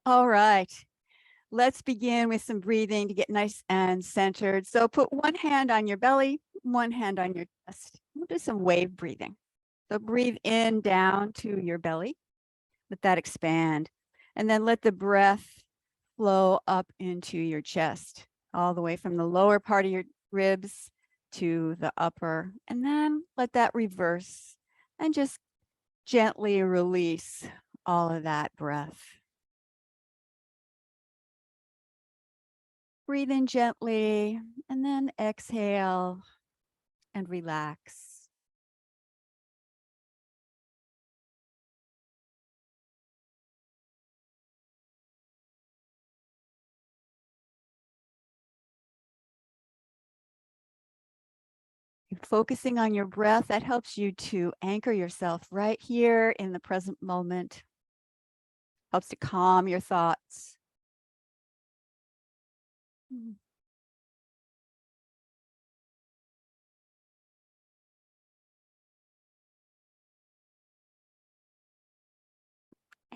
All right. Let's begin with some breathing to get nice and centered. So put one hand on your belly, one hand on your chest. We'll do some wave breathing. So breathe in down to your belly. Let that expand. And then let the breath flow up into your chest, all the way from the lower part of your ribs to the upper. And then let that reverse and just gently release all of that breath. Breathe in gently and then exhale and relax. Focusing on your breath, that helps you to anchor yourself right here in the present moment. Helps to calm your thoughts.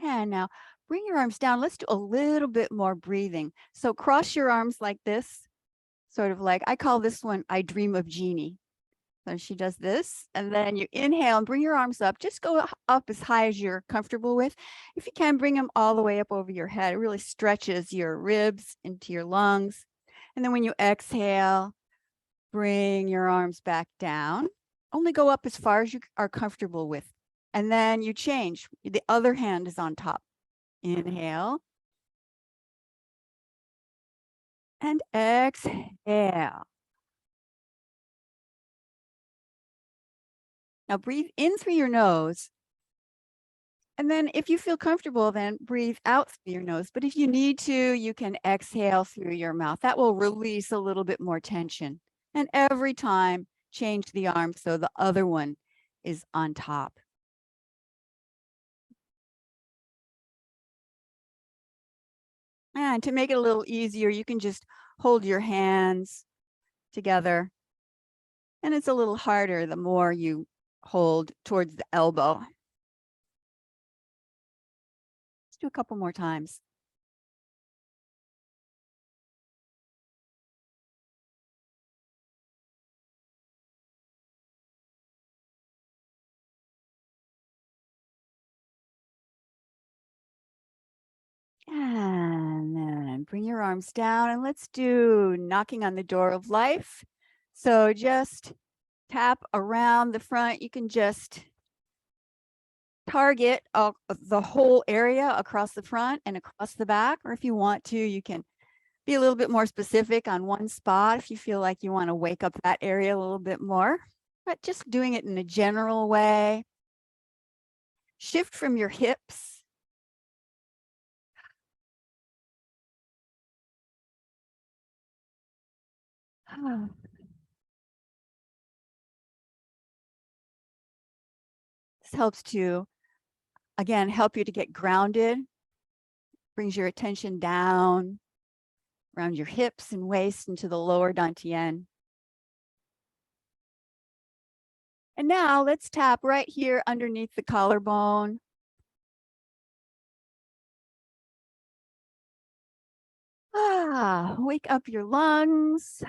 And now bring your arms down. Let's do a little bit more breathing. So cross your arms like this, sort of like, I call this one, I Dream of Jeannie. So she does this, and then you inhale and bring your arms up. Just go up as high as you're comfortable with. If you can, bring them all the way up over your head. It really stretches your ribs into your lungs. And then when you exhale, bring your arms back down. Only go up as far as you are comfortable with. And then you change. The other hand is on top. Inhale. And exhale. Now breathe in through your nose. And then if you feel comfortable, then breathe out through your nose. But if you need to, you can exhale through your mouth. That will release a little bit more tension. And every time, change the arm so the other one is on top. And to make it a little easier, you can just hold your hands together. And it's a little harder the more you hold towards the elbow. Let's do a couple more times. And then bring your arms down and let's do knocking on the door of life. So just tap around the front. You can just target the whole area across the front and across the back. Or if you want to, you can be a little bit more specific on one spot if you feel like you want to wake up that area a little bit more. But just doing it in a general way. Shift from your hips. This helps to, again, help you to get grounded. Brings your attention down around your hips and waist into the lower dantian. And now let's tap right here underneath the collarbone. Wake up your lungs.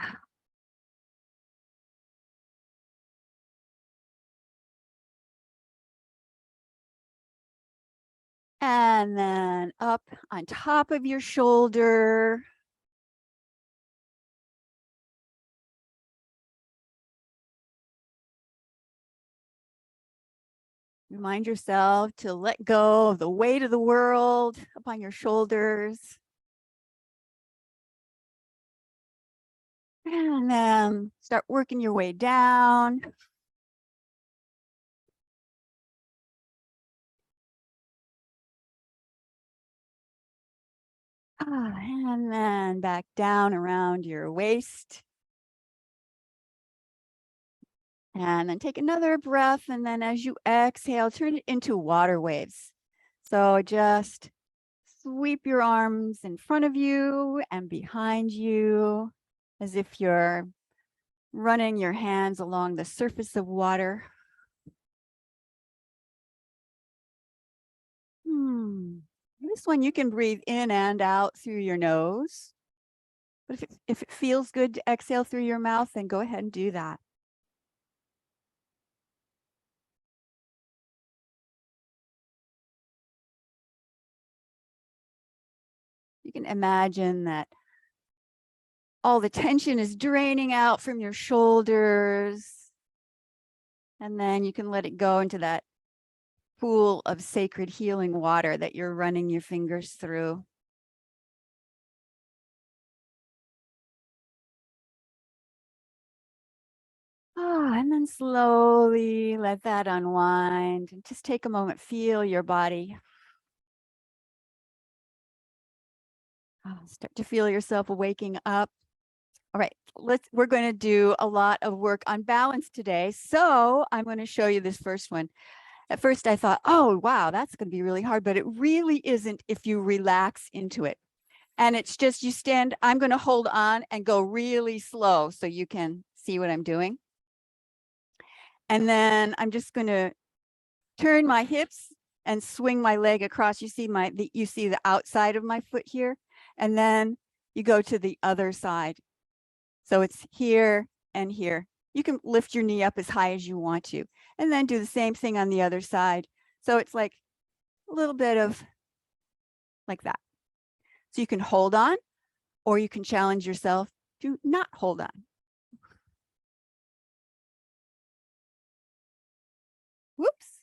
And then up on top of your shoulder. Remind yourself to let go of the weight of the world up on your shoulders. And then start working your way down. And then back down around your waist. And then take another breath. And then as you exhale, turn it into water waves. So just sweep your arms in front of you and behind you as if you're running your hands along the surface of water. This one you can breathe in and out through your nose. But if it feels good to exhale through your mouth, then go ahead and do that. You can imagine that all the tension is draining out from your shoulders. And then you can let it go into that pool of sacred healing water that you're running your fingers through. And then slowly let that unwind and just take a moment, feel your body. Start to feel yourself waking up. All right, we're going to do a lot of work on balance today. So I'm going to show you this first one. At first I thought, oh, wow, that's going to be really hard, but it really isn't if you relax into it. And it's just you stand, I'm going to hold on and go really slow so you can see what I'm doing. And then I'm just going to turn my hips and swing my leg across. You see the outside of my foot here, and then you go to the other side. So it's here and here. You can lift your knee up as high as you want to, and then do the same thing on the other side. So it's like a little bit of like that. So you can hold on, or you can challenge yourself to not hold on. Whoops.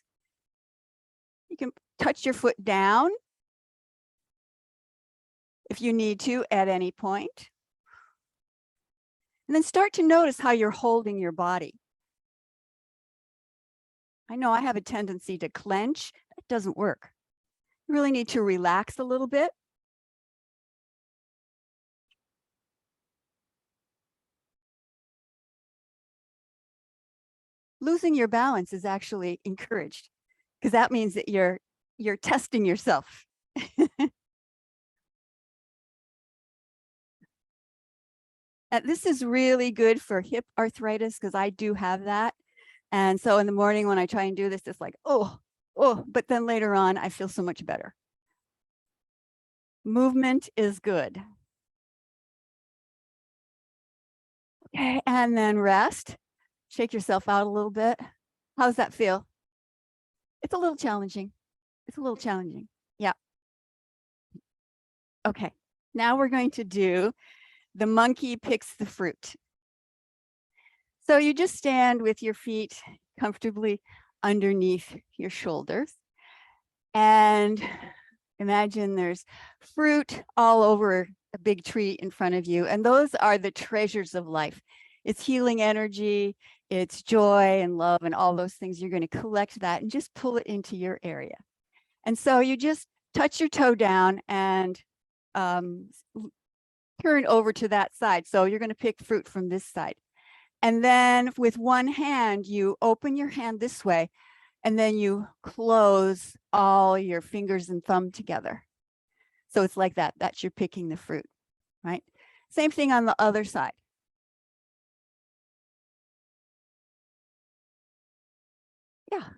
You can touch your foot down if you need to at any point. And then start to notice how you're holding your body. I know I have a tendency to clench. That doesn't work. You really need to relax a little bit. Losing your balance is actually encouraged because that means that you're testing yourself. And this is really good for hip arthritis because I do have that. And so in the morning when I try and do this, it's like, oh, but then later on, I feel so much better. Movement is good. Okay, and then rest. Shake yourself out a little bit. How does that feel? It's a little challenging. It's a little challenging. Yeah. Okay, now we're going to do the monkey picks the fruit. So you just stand with your feet comfortably underneath your shoulders and imagine there's fruit all over a big tree in front of you. And those are the treasures of life. It's healing energy, it's joy and love and all those things. You're going to collect that and just pull it into your area. And so you just touch your toe down and turn over to that side. So you're going to pick fruit from this side. And then with one hand, you open your hand this way, and then you close all your fingers and thumb together. So it's like that. That's you're picking the fruit, right? Same thing on the other side. Yeah.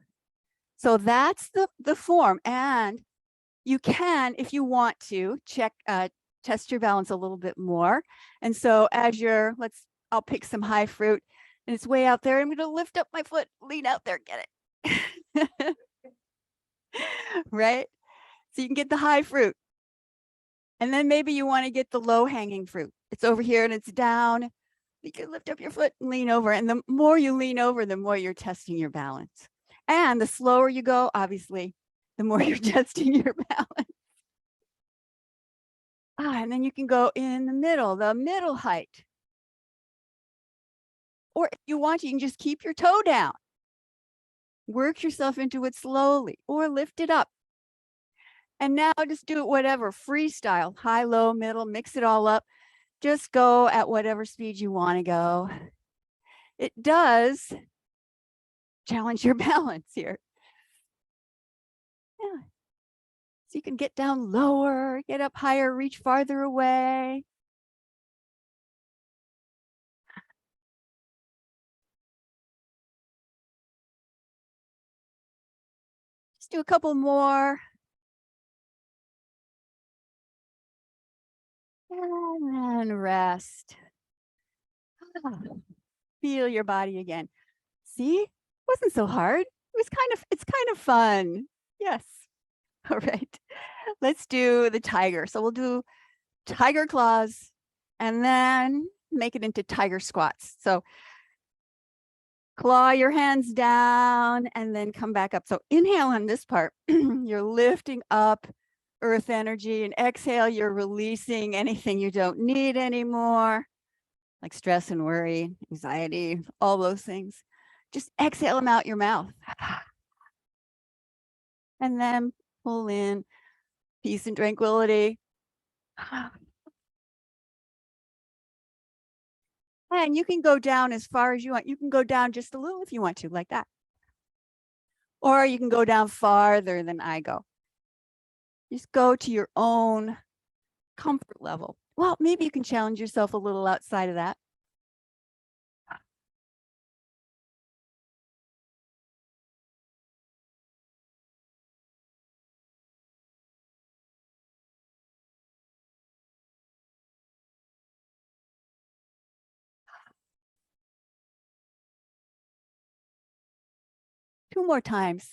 So that's the form. And you can, if you want to, test your balance a little bit more. And so as I'll pick some high fruit and it's way out there. I'm going to lift up my foot, lean out there, get it. Right? So you can get the high fruit. And then maybe you want to get the low hanging fruit. It's over here and it's down. You can lift up your foot and lean over. And the more you lean over, the more you're testing your balance. And the slower you go, obviously, the more you're testing your balance. And then you can go in the middle height. Or if you want, you can just keep your toe down. Work yourself into it slowly or lift it up. And now just do it whatever, freestyle, high, low, middle, mix it all up. Just go at whatever speed you want to go. It does challenge your balance here. Yeah. So you can get down lower, get up higher, reach farther away. Just do a couple more. And then rest. Feel your body again. See, wasn't so hard. It's kind of fun. Yes. All right. Let's do the tiger. So we'll do tiger claws and then make it into tiger squats. So claw your hands down and then come back up. So inhale on this part. You're lifting up earth energy, and exhale, you're releasing anything you don't need anymore, like stress and worry, anxiety, all those things. Just exhale them out your mouth. And then pull in peace and tranquility. And you can go down as far as you want. You can go down just a little if you want to, like that. Or you can go down farther than I go. Just go to your own comfort level. Well, maybe you can challenge yourself a little outside of that. Two more times.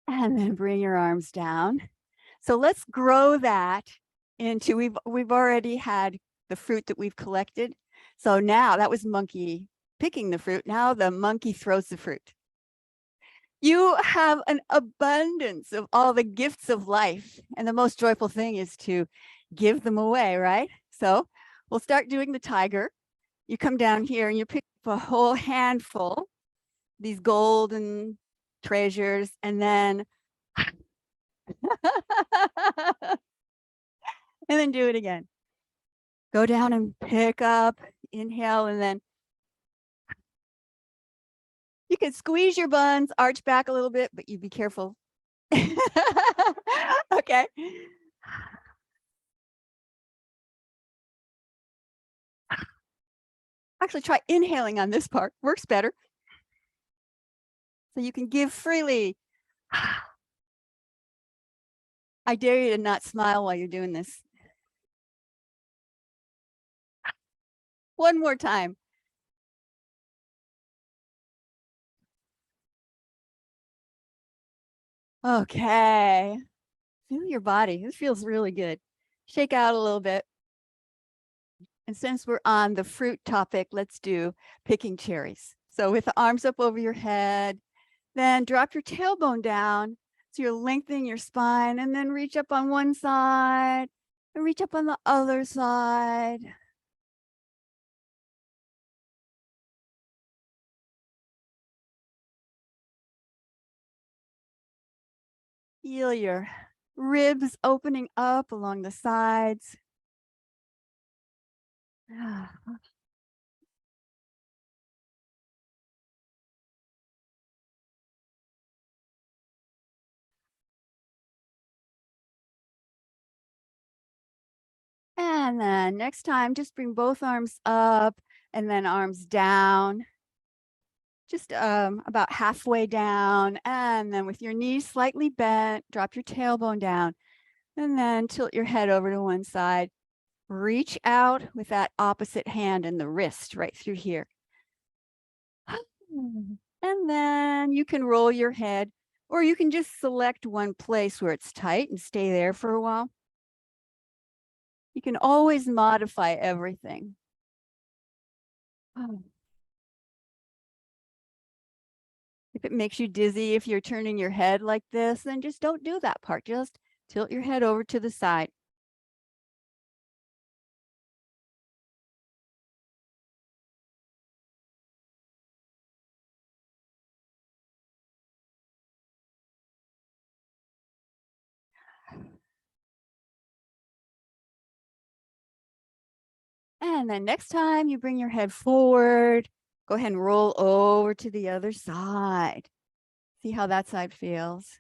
And then bring your arms down. So let's grow that into, we've already had the fruit that we've collected. So now that was monkey picking the fruit. Now the monkey throws the fruit. You have an abundance of all the gifts of life. And the most joyful thing is to give them away, right? So we'll start doing the tiger. You come down here and you pick up a whole handful, these golden treasures, and then and then do it again. Go down and pick up, inhale, and then you can squeeze your buns, arch back a little bit, but you be careful. Okay. Actually, try inhaling on this part. Works better. So you can give freely. I dare you to not smile while you're doing this. One more time. Okay. Feel your body. This feels really good. Shake out a little bit. And since we're on the fruit topic, let's do picking cherries. So with the arms up over your head, then drop your tailbone down. So you're lengthening your spine, and then reach up on one side and reach up on the other side. Feel your ribs opening up along the sides. And then next time, just bring both arms up and then arms down. Just about halfway down. And then with your knees slightly bent, drop your tailbone down. And then tilt your head over to one side. Reach out with that opposite hand and the wrist right through here. And then you can roll your head, or you can just select one place where it's tight and stay there for a while. You can always modify everything. If it makes you dizzy, if you're turning your head like this, then just don't do that part. Just tilt your head over to the side. And then next time you bring your head forward, go ahead and roll over to the other side. See how that side feels.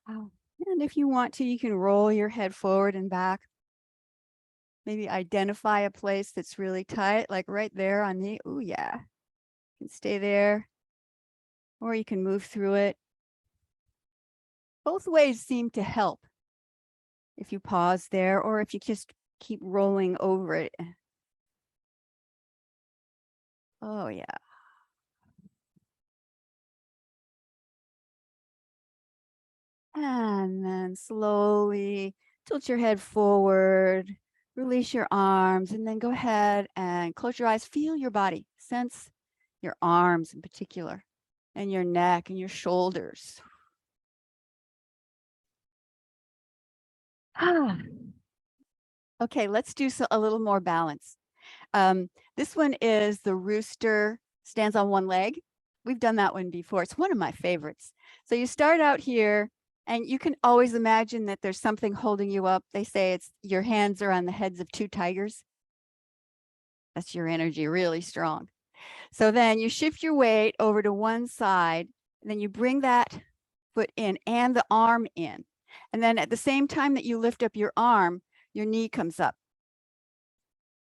And if you want to, you can roll your head forward and back. Maybe identify a place that's really tight, like right there on the, oh yeah, you can stay there, or you can move through it. Both ways seem to help if you pause there or if you just keep rolling over it. Oh yeah. And then slowly tilt your head forward, release your arms, and then go ahead and close your eyes. Feel your body. Sense your arms in particular, and your neck and your shoulders. Okay, let's do a little more balance. This one is the rooster stands on one leg. We've done that one before. It's one of my favorites. So you start out here and you can always imagine that there's something holding you up. They say it's your hands are on the heads of two tigers. That's your energy, really strong. So then you shift your weight over to one side, and then you bring that foot in and the arm in. And then at the same time that you lift up your arm, your knee comes up.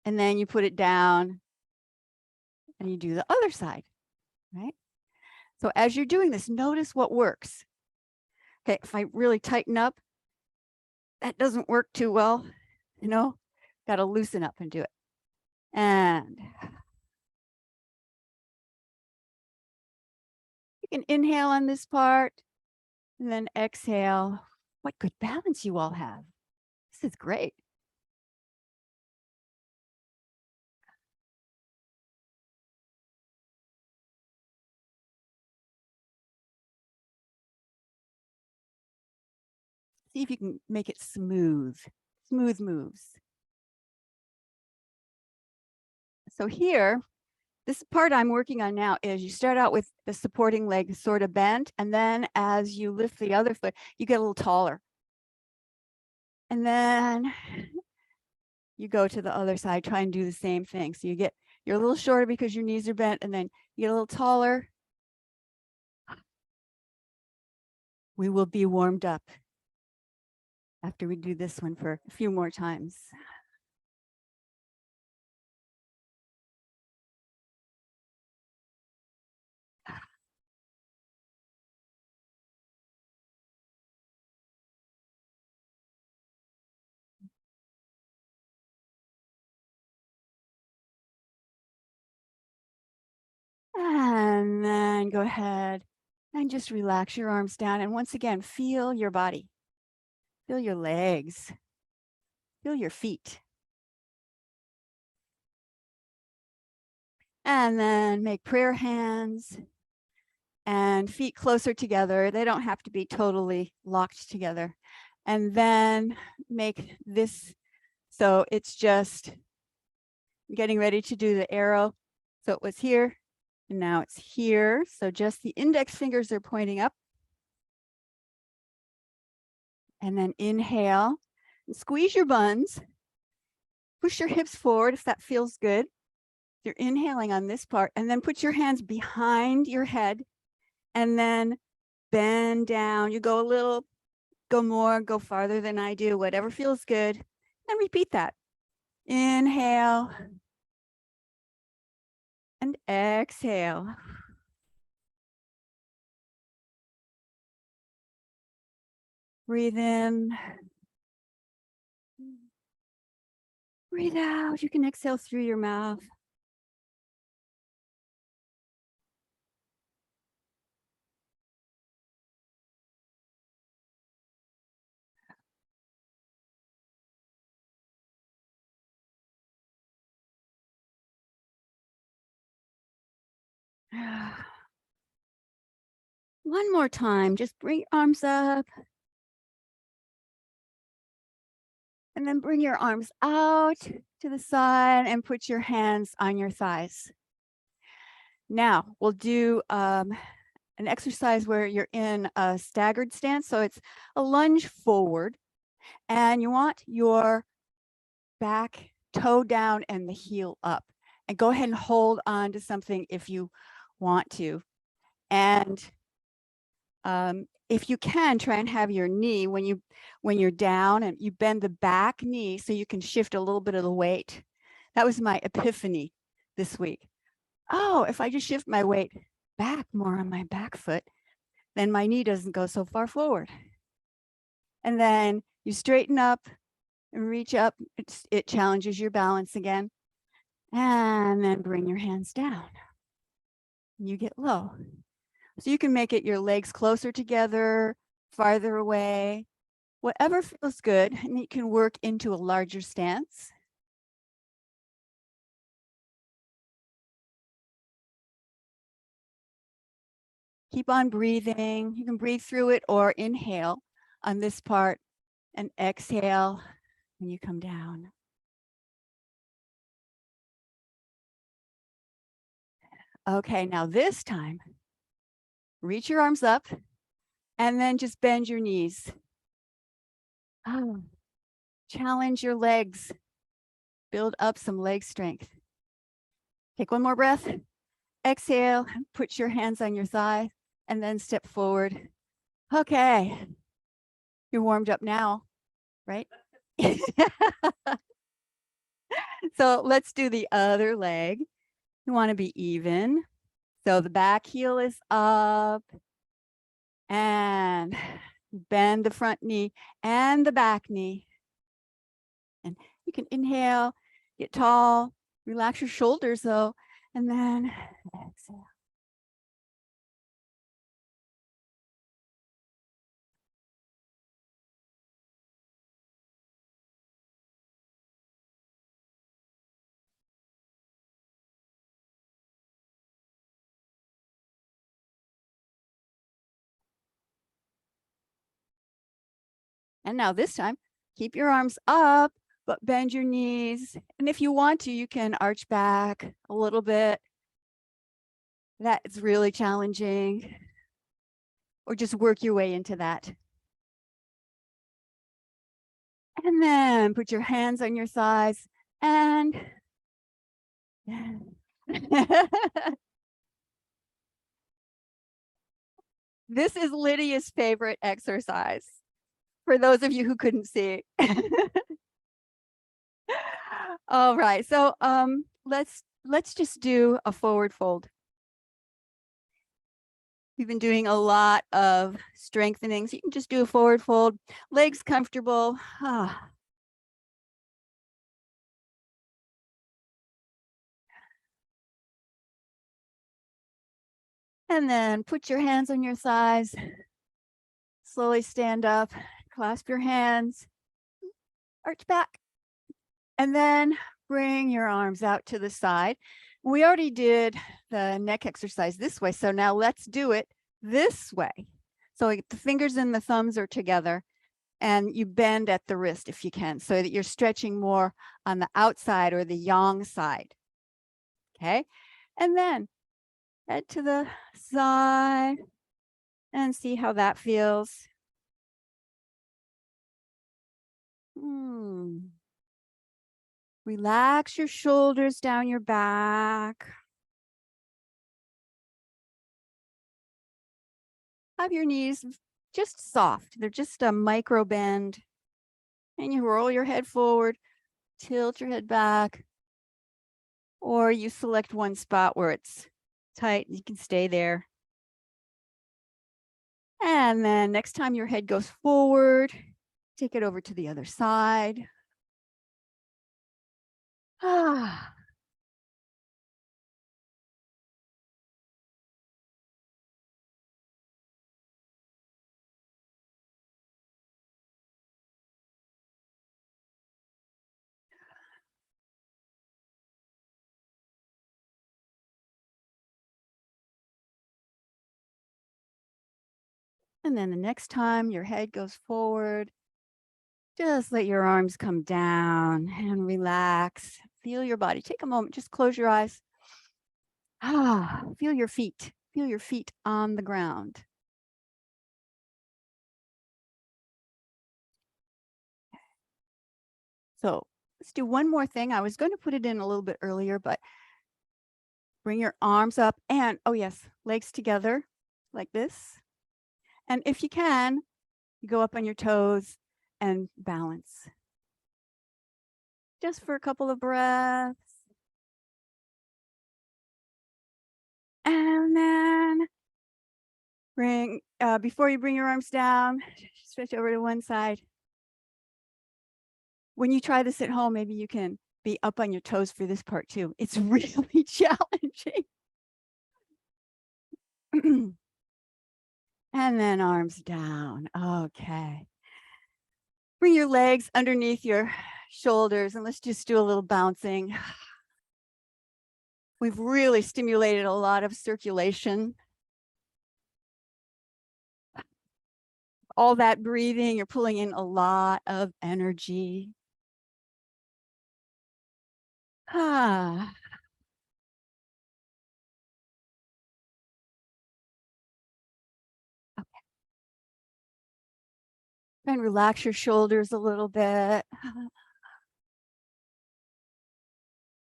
And then you put it down and you do the other side, right? So as you're doing this, notice what works. Okay, if I really tighten up, that doesn't work too well, you know, got to loosen up and do it. And you can inhale on this part and then exhale. What good balance you all have. This is great. See if you can make it smooth, smooth moves. So here, this part I'm working on now is you start out with the supporting leg sort of bent, and then as you lift the other foot, you get a little taller. And then you go to the other side, try and do the same thing. So you're a little shorter because your knees are bent, and then you get a little taller. We will be warmed up after we do this one for a few more times. And then go ahead and just relax your arms down. And once again, feel your body, feel your legs, feel your feet. And then make prayer hands and feet closer together. They don't have to be totally locked together. And then make this, so it's just getting ready to do the arrow. So it was here, and now it's here. So just the index fingers are pointing up. And then inhale, and squeeze your buns. Push your hips forward if that feels good. You're inhaling on this part, and then put your hands behind your head, and then bend down. You go a little, go more, go farther than I do, whatever feels good. And repeat that. Inhale and exhale. Breathe in. Breathe out. You can exhale through your mouth. One more time, just bring your arms up. And then bring your arms out to the side and put your hands on your thighs. Now we'll do an exercise where you're in a staggered stance. So it's a lunge forward, and you want your back toe down and the heel up. And go ahead and hold on to something if you want to. And If you can, try and have your knee when you're down, and you bend the back knee so you can shift a little bit of the weight. That was my epiphany this week. Oh, if I just shift my weight back more on my back foot, then my knee doesn't go so far forward. And then you straighten up and reach up. It challenges your balance again. And then bring your hands down. You get low. So you can make it your legs closer together, farther away, whatever feels good, and you can work into a larger stance. Keep on breathing. You can breathe through it or inhale on this part and exhale when you come down. Okay, now this time, reach your arms up and then just bend your knees. Oh, challenge your legs. Build up some leg strength. Take one more breath. Exhale, put your hands on your thigh and then step forward. Okay, you're warmed up now, right? So let's do the other leg. You want to be even. So the back heel is up and bend the front knee and the back knee. And you can inhale, get tall, relax your shoulders though, and then exhale. And now this time, keep your arms up, but bend your knees. And if you want to, you can arch back a little bit. That's really challenging. Or just work your way into that. And then put your hands on your thighs and this is Lydia's favorite exercise, for those of you who couldn't see. All right, so let's just do a forward fold. We've been doing a lot of strengthening, so you can just do a forward fold, legs comfortable. And then put your hands on your thighs. Slowly stand up, clasp your hands, arch back, and then bring your arms out to the side. We already did the neck exercise this way, so now let's do it this way. So the fingers and the thumbs are together, and you bend at the wrist if you can, so that you're stretching more on the outside or the yang side. Okay, and then head to the side and see how that feels. Relax your shoulders down your back. Have your knees just soft. They're just a micro bend. And you roll your head forward, tilt your head back, or you select one spot where it's tight. You can stay there. And then next time your head goes forward, take it over to the other side. And then the next time your head goes forward, just let your arms come down and relax. Feel your body. Take a moment, just close your eyes. Feel your feet. Feel your feet on the ground. So let's do one more thing. I was going to put it in a little bit earlier, but bring your arms up and, oh yes, legs together like this. And if you can, you go up on your toes and balance. Just for a couple of breaths. And then before you bring your arms down, switch over to one side. When you try this at home, maybe you can be up on your toes for this part too. It's really challenging. And then arms down. Okay. Bring your legs underneath your shoulders and let's just do a little bouncing. We've really stimulated a lot of circulation. All that breathing, you're pulling in a lot of energy. Ah. Okay. And relax your shoulders a little bit.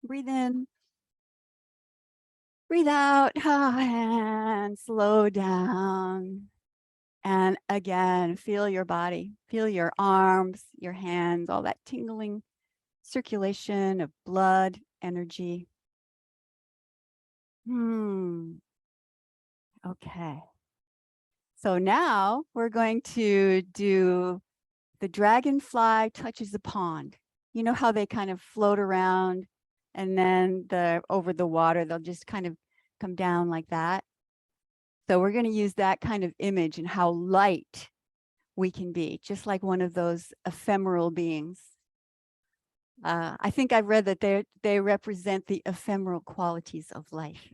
Breathe in. Breathe out and slow down. And again, feel your body, feel your arms, your hands, all that tingling circulation of blood, energy. Okay. So now we're going to do the dragonfly touches the pond. You know how they kind of float around and then over the water, they'll just kind of come down like that. So we're going to use that kind of image and how light we can be, just like one of those ephemeral beings. I think I've read that they represent the ephemeral qualities of life.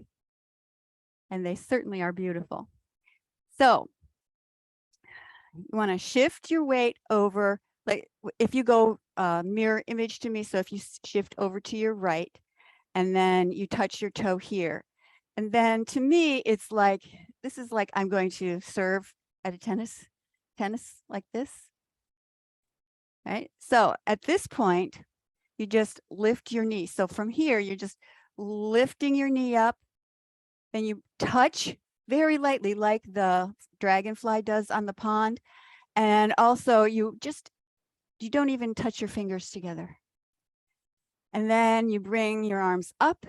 And they certainly are beautiful. So you want to shift your weight over, like if you go mirror image to me, so if you shift over to your right, and then you touch your toe here. And then to me, it's like, this is like I'm going to serve at a tennis like this. Right? So at this point, you just lift your knee. So from here, you're just lifting your knee up, and you touch very lightly like the dragonfly does on the pond. And also you don't even touch your fingers together. And then you bring your arms up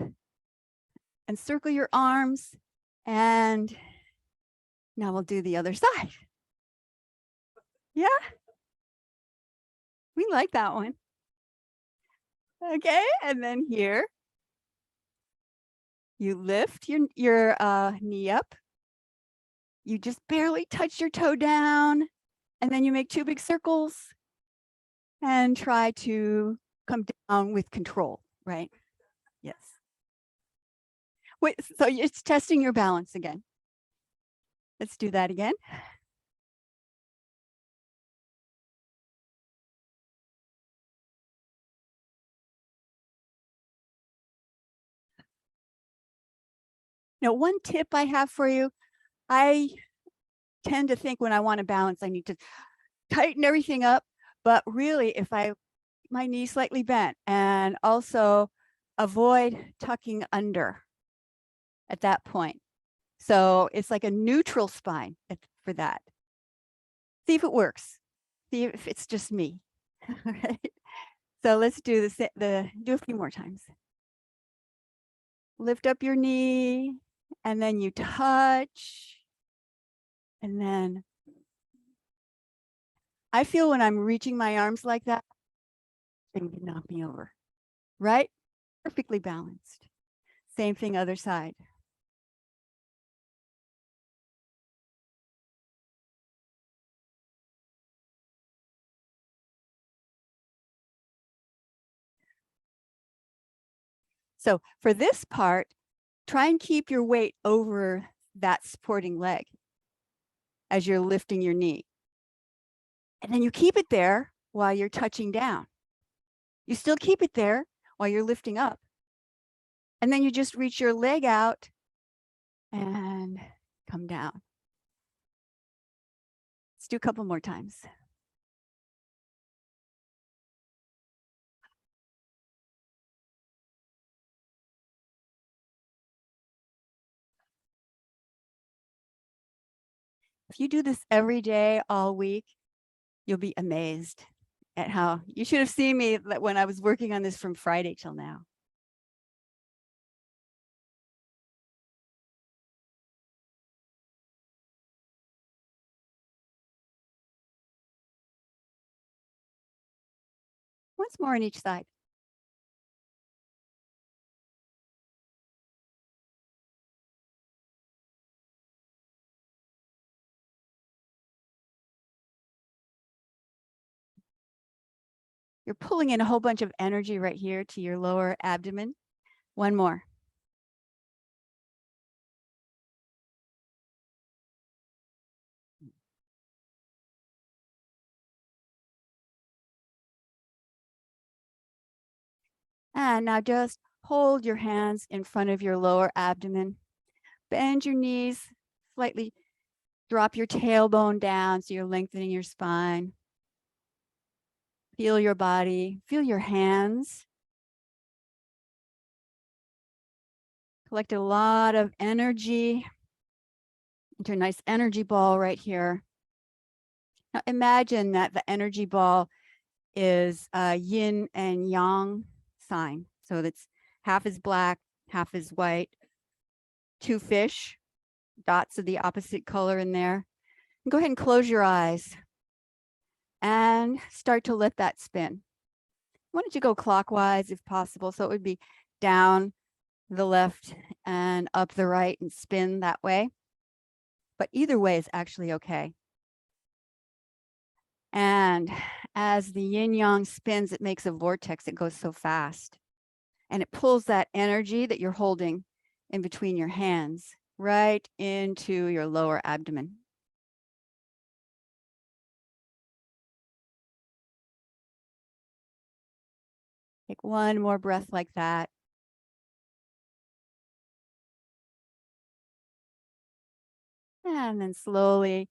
and circle your arms. And now we'll do the other side. Yeah, we like that one. Okay, and then here, you lift your knee up. You just barely touch your toe down, and then you make 2 big circles and try to come down with control, right? Yes. Wait, so it's testing your balance again. Let's do that again. Now, one tip I have for you, I tend to think when I want to balance, I need to tighten everything up. But really, if my knee slightly bent, and also avoid tucking under at that point. So it's like a neutral spine for that. See if it works. See if it's just me. All right. So let's do do a few more times. Lift up your knee, and then you touch, and then I feel when I'm reaching my arms like that, it can knock me over, right? Perfectly balanced. Same thing, other side. So for this part, try and keep your weight over that supporting leg as you're lifting your knee. And then you keep it there while you're touching down. You still keep it there while you're lifting up. And then you just reach your leg out and come down. Let's do a couple more times. If you do this every day, all week, you'll be amazed at how you should have seen me when I was working on this from Friday till now. Once more on each side. You're pulling in a whole bunch of energy right here to your lower abdomen. One more. And now just hold your hands in front of your lower abdomen. Bend your knees slightly. Drop your tailbone down so you're lengthening your spine. Feel your body. Feel your hands. Collect a lot of energy into a nice energy ball right here. Now imagine that the energy ball is a yin and yang sign. So that's half is black, half is white. Two fish, dots of the opposite color in there. And go ahead and close your eyes and start to let that spin. Why don't you go clockwise if possible? So it would be down the left and up the right and spin that way. But either way is actually okay. And as the yin yang spins, it makes a vortex. It goes so fast. And it pulls that energy that you're holding in between your hands right into your lower abdomen. Take one more breath like that. And then slowly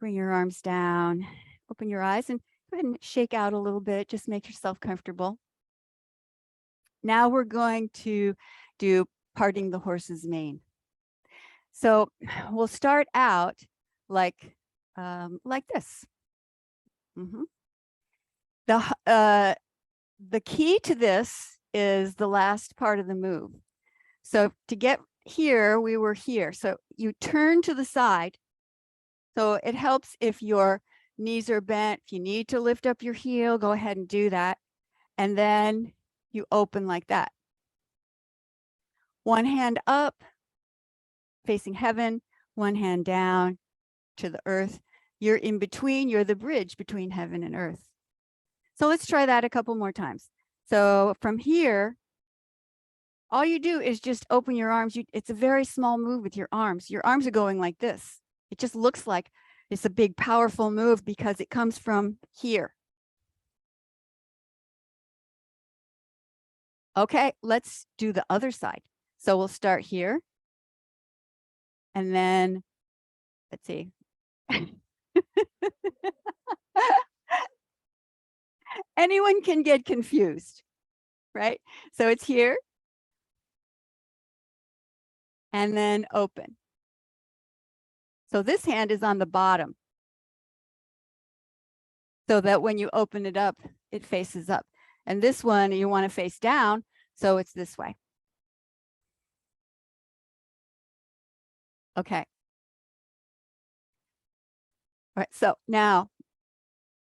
bring your arms down, open your eyes, and go ahead and shake out a little bit. Just make yourself comfortable. Now we're going to do parting the horse's mane. So we'll start out like this. The key to this is the last part of the move. So to get here, we were here. So you turn to the side. So it helps if your knees are bent. If you need to lift up your heel, go ahead and do that. And then you open like that. One hand up, facing heaven, one hand down to the earth. You're in between, you're the bridge between heaven and earth. So let's try that a couple more times. So from here, all you do is just open your arms. It's a very small move with your arms. Your arms are going like this. It just looks like it's a big, powerful move because it comes from here. Okay, let's do the other side. So we'll start here. And then, let's see. Anyone can get confused, right? So it's here. And then open. So this hand is on the bottom, so that when you open it up, it faces up. And this one, you want to face down, so it's this way. Okay. All right, so now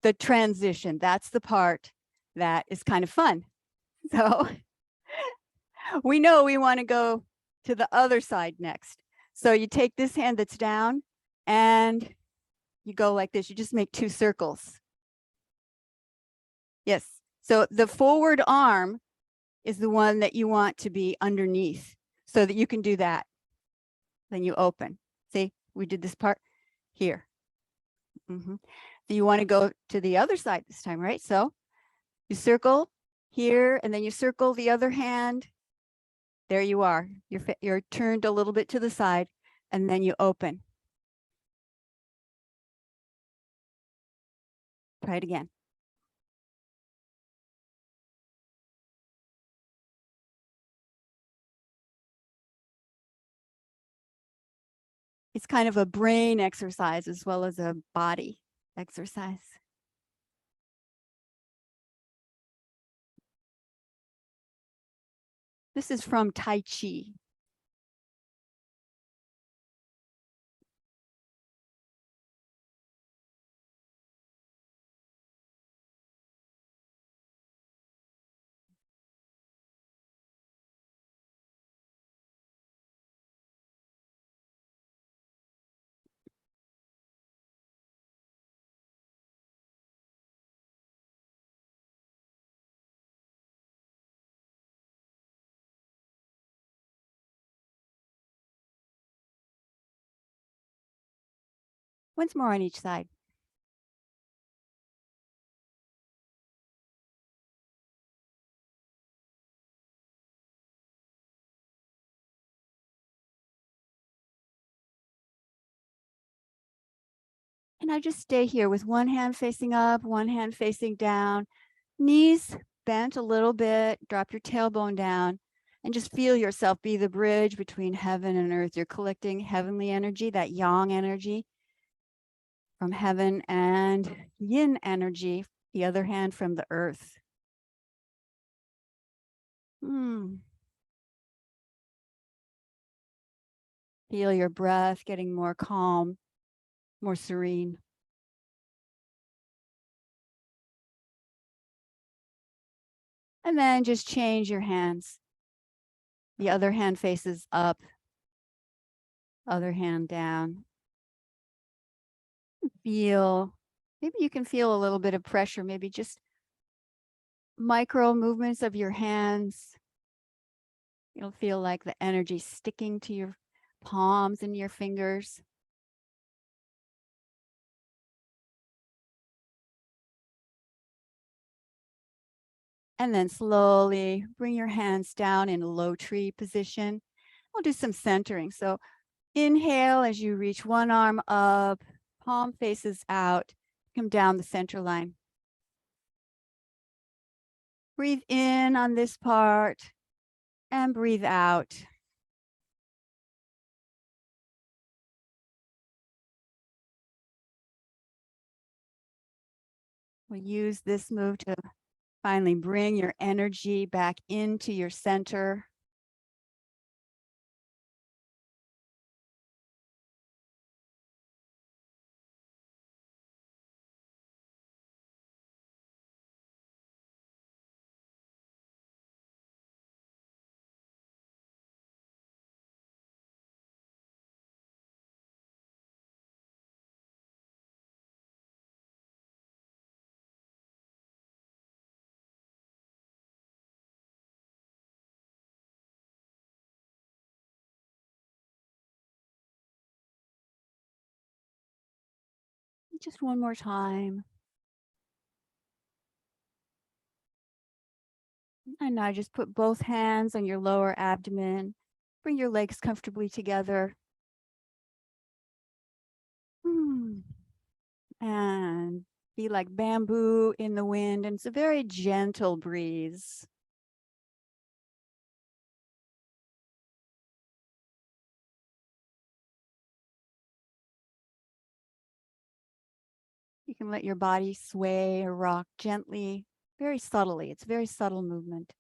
the transition, that's the part that is kind of fun. So we know we want to go to the other side next. So you take this hand that's down and you go like this. You just make two circles. Yes. So the forward arm is the one that you want to be underneath so that you can do that. Then you open. See, we did this part here. So you want to go to the other side this time, right? So you circle here and then you circle the other hand. There you are. You're turned a little bit to the side and then you open. Try it again. It's kind of a brain exercise as well as a body exercise. This is from Tai Chi. Once more on each side. And I just stay here with one hand facing up, one hand facing down, knees bent a little bit, drop your tailbone down, and just feel yourself be the bridge between heaven and earth. You're collecting heavenly energy, that yang energy from heaven, and yin energy, the other hand from the earth. Feel your breath getting more calm, more serene. And then just change your hands. The other hand faces up, other hand down. Feel, maybe you can feel a little bit of pressure, maybe just micro movements of your hands. You'll feel like the energy sticking to your palms and your fingers. And then slowly bring your hands down in a low tree position. We'll do some centering. So inhale as you reach one arm up, palm faces out, come down the center line. Breathe in on this part and breathe out. We'll use this move to finally bring your energy back into your center. Just one more time. And now just put both hands on your lower abdomen. Bring your legs comfortably together. And be like bamboo in the wind. And it's a very gentle breeze. You can let your body sway or rock gently, very subtly. It's a very subtle movement.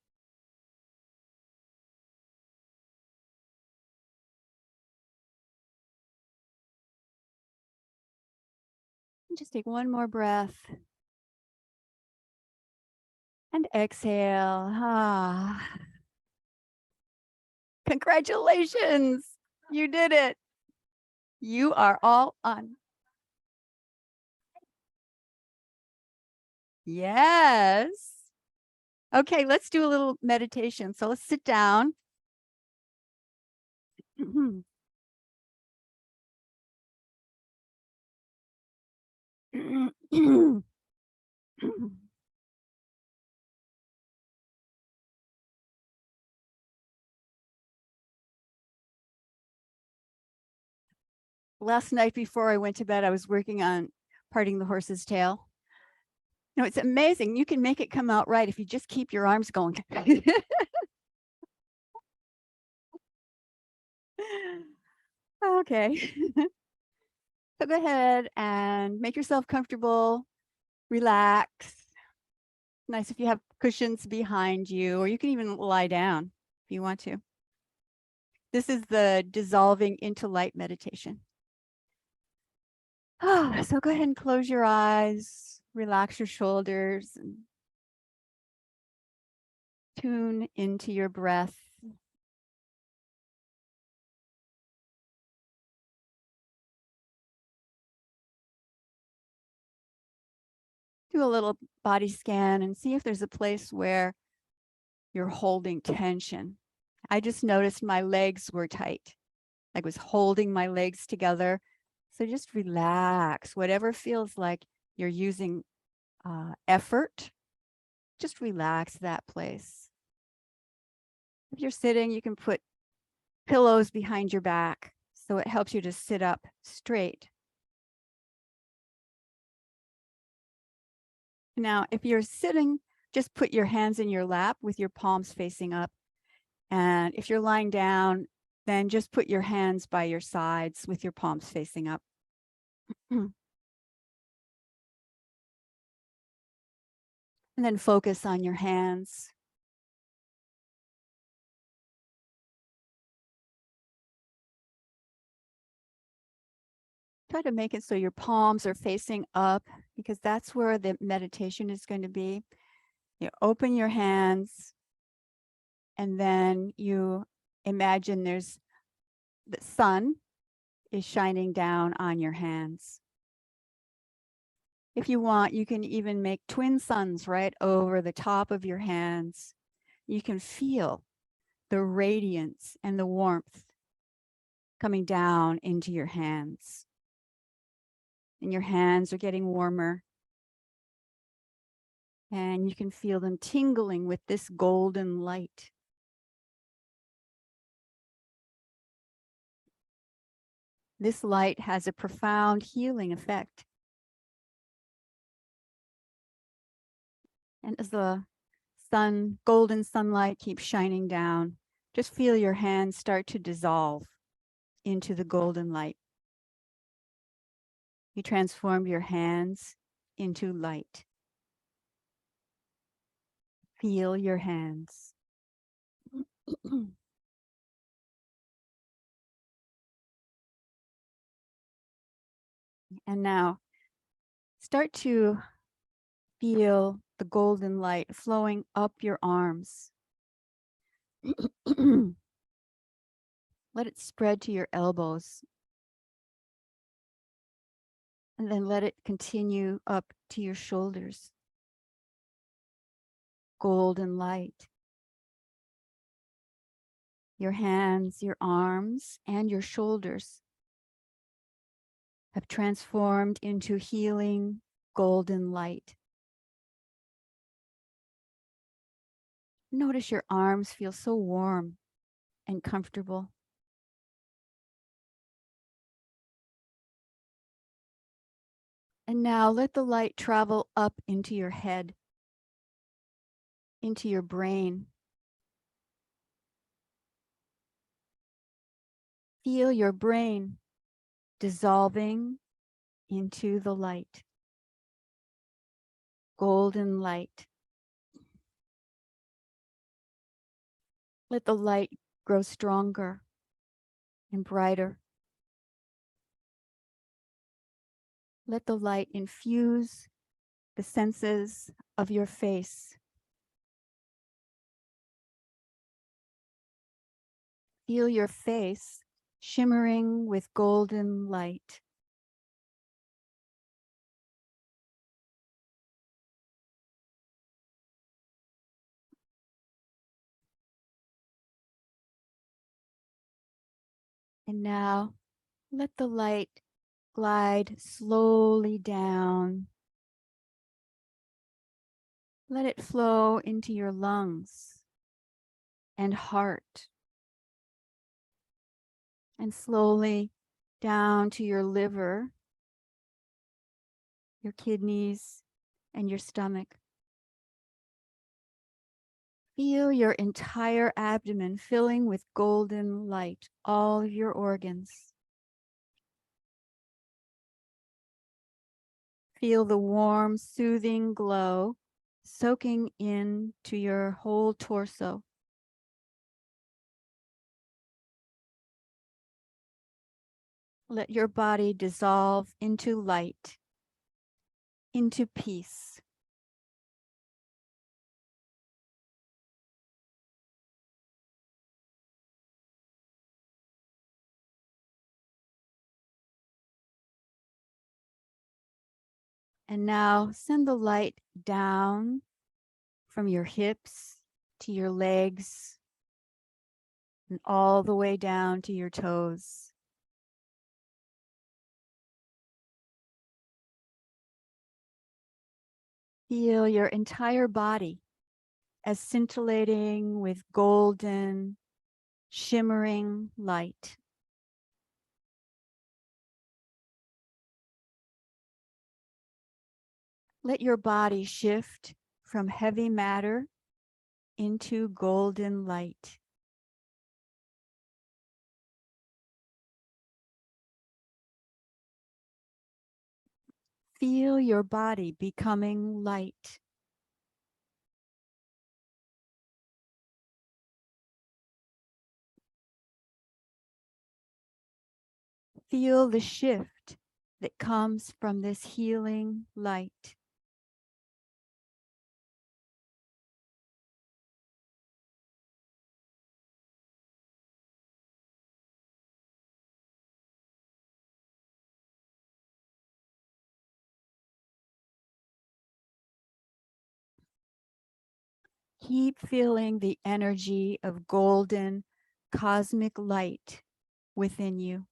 And just take one more breath. And exhale. Congratulations. You did it. You are all on. Yes. Okay, let's do a little meditation. So let's sit down. Last night before I went to bed, I was working on parting the horse's tail. No, it's amazing. You can make it come out right if you just keep your arms going. Okay. So go ahead and make yourself comfortable, relax. Nice if you have cushions behind you, or you can even lie down if you want to. This is the dissolving into light meditation. So go ahead and close your eyes, relax your shoulders, and tune into your breath. Do a little body scan and see if there's a place where you're holding tension. I just noticed my legs were tight. I was holding my legs together. So just relax. Whatever feels like you're using effort, just relax that place. If you're sitting, you can put pillows behind your back so it helps you to sit up straight. Now, if you're sitting, just put your hands in your lap with your palms facing up. And if you're lying down, then just put your hands by your sides with your palms facing up. And then focus on your hands. Try to make it so your palms are facing up because that's where the meditation is going to be. You open your hands and then you imagine there's the sun is shining down on your hands. If you want, you can even make twin suns right over the top of your hands. You can feel the radiance and the warmth coming down into your hands. And your hands are getting warmer. And you can feel them tingling with this golden light. This light has a profound healing effect. And as the golden sunlight keeps shining down, just feel your hands start to dissolve into the golden light. You transform your hands into light. Feel your hands. And now start to feel the golden light flowing up your arms. Let it spread to your elbows. And then let it continue up to your shoulders. Golden light. Your hands, your arms, and your shoulders have transformed into healing golden light. Notice your arms feel so warm and comfortable. And now let the light travel up into your head, into your brain. Feel your brain dissolving into the light, golden light. Let the light grow stronger and brighter. Let the light infuse the senses of your face. Feel your face shimmering with golden light. And now let the light glide slowly down. Let it flow into your lungs and heart, and slowly down to your liver, your kidneys, and your stomach. Feel your entire abdomen filling with golden light, all of your organs. Feel the warm, soothing glow soaking into your whole torso. Let your body dissolve into light, into peace. And now send the light down from your hips to your legs and all the way down to your toes. Feel your entire body as scintillating with golden, shimmering light. Let your body shift from heavy matter into golden light. Feel your body becoming light. Feel the shift that comes from this healing light. Keep feeling the energy of golden cosmic light within you.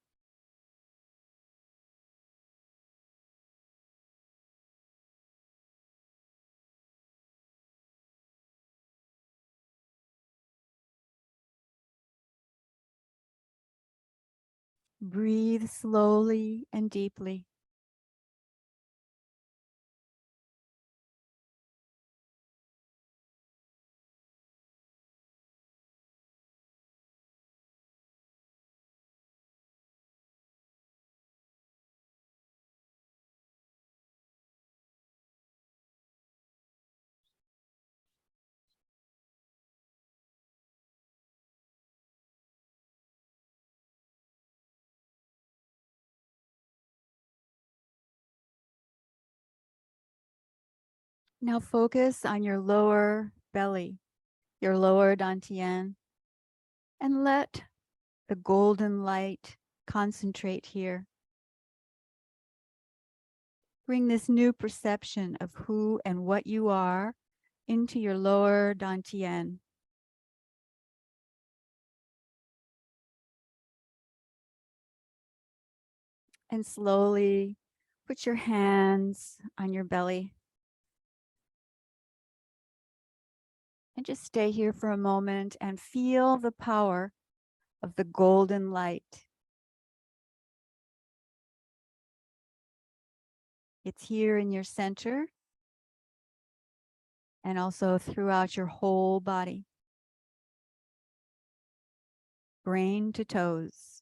Breathe slowly and deeply. Now focus on your lower belly, your lower dantian, and let the golden light concentrate here. Bring this new perception of who and what you are into your lower dantian. And slowly put your hands on your belly. And just stay here for a moment and feel the power of the golden light. It's here in your center and also throughout your whole body, brain to toes.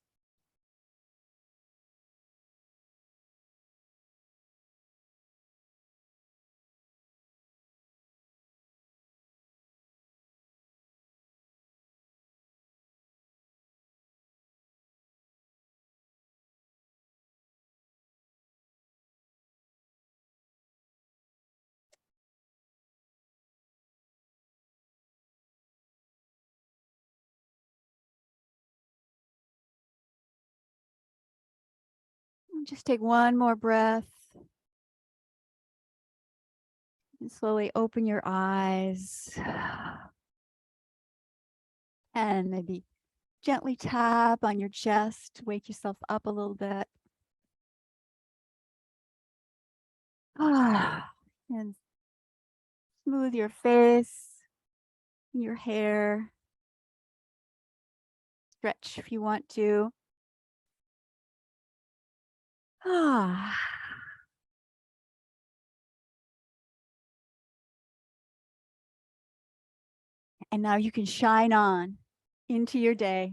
Just take one more breath and slowly open your eyes and maybe gently tap on your chest, wake yourself up a little bit. And smooth your face, your hair. Stretch if you want to. And now you can shine on into your day.